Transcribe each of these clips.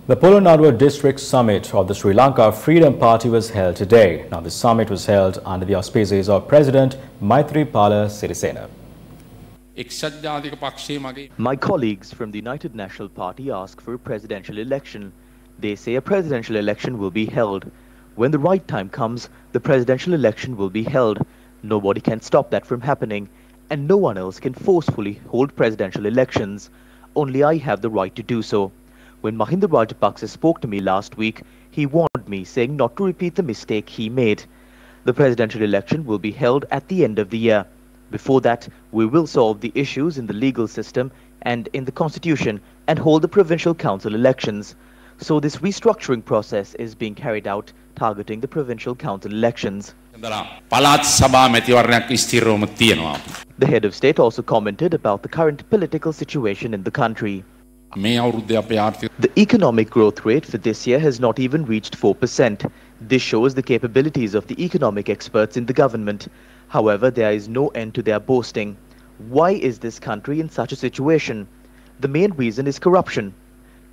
The Polonnaruwa District Summit of the Sri Lanka Freedom Party was held today. Now, the summit was held under the auspices of President Maithripala Sirisena. My colleagues from the United National Party ask for a presidential election. They say a presidential election will be held. When the right time comes, the presidential election will be held. Nobody can stop that from happening, and no one else can forcefully hold presidential elections. Only I have the right to do so. When Mahinda Rajapaksa spoke to me last week, he warned me, saying not to repeat the mistake he made. The presidential election will be held at the end of the year. Before that, we will solve the issues in the legal system and in the constitution and hold the provincial council elections. So this restructuring process is being carried out, targeting the provincial council elections. The head of state also commented about the current political situation in the country. The economic growth rate for this year has not even reached 4%. This shows the capabilities of the economic experts in the government. However, there is no end to their boasting. Why is this country in such a situation? The main reason is corruption.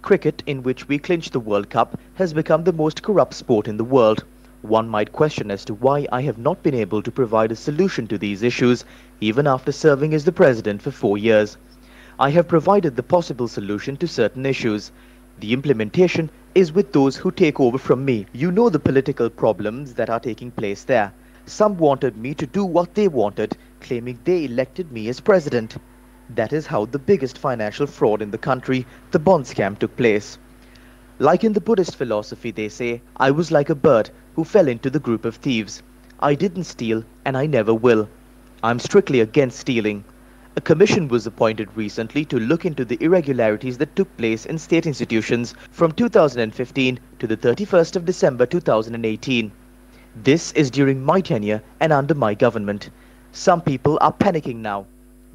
Cricket, in which we clinched the World Cup, has become the most corrupt sport in the world. One might question as to why I have not been able to provide a solution to these issues, even after serving as the president for 4 years. I have provided the possible solution to certain issues. The implementation is with those who take over from me. You know the political problems that are taking place there. Some wanted me to do what they wanted, claiming they elected me as president. That is how the biggest financial fraud in the country, the bond scam, took place. Like in the Buddhist philosophy, they say, I was like a bird who fell into the group of thieves. I didn't steal, and I never will. I'm strictly against stealing. A commission was appointed recently to look into the irregularities that took place in state institutions from 2015 to the 31st of December 2018. This is during my tenure and under my government. Some people are panicking now.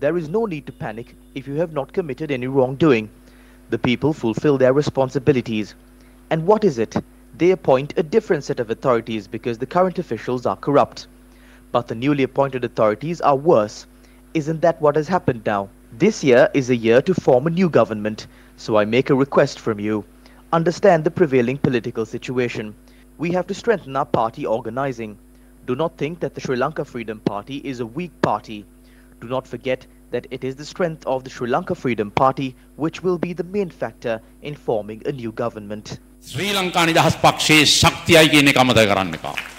There is no need to panic if you have not committed any wrongdoing. The people fulfill their responsibilities. And what is it? They appoint a different set of authorities because the current officials are corrupt. But the newly appointed authorities are worse. Isn't that what has happened now? This year is a year to form a new government, so I make a request from you. Understand the prevailing political situation. We have to strengthen our party organizing. Do not think that the Sri Lanka Freedom Party is a weak party. Do not forget that it is the strength of the Sri Lanka Freedom Party which will be the main factor in forming a new government. Sri Lanka Nidahas Pakshe Shaktiyai කියන එක අමතක කරන්න එපා.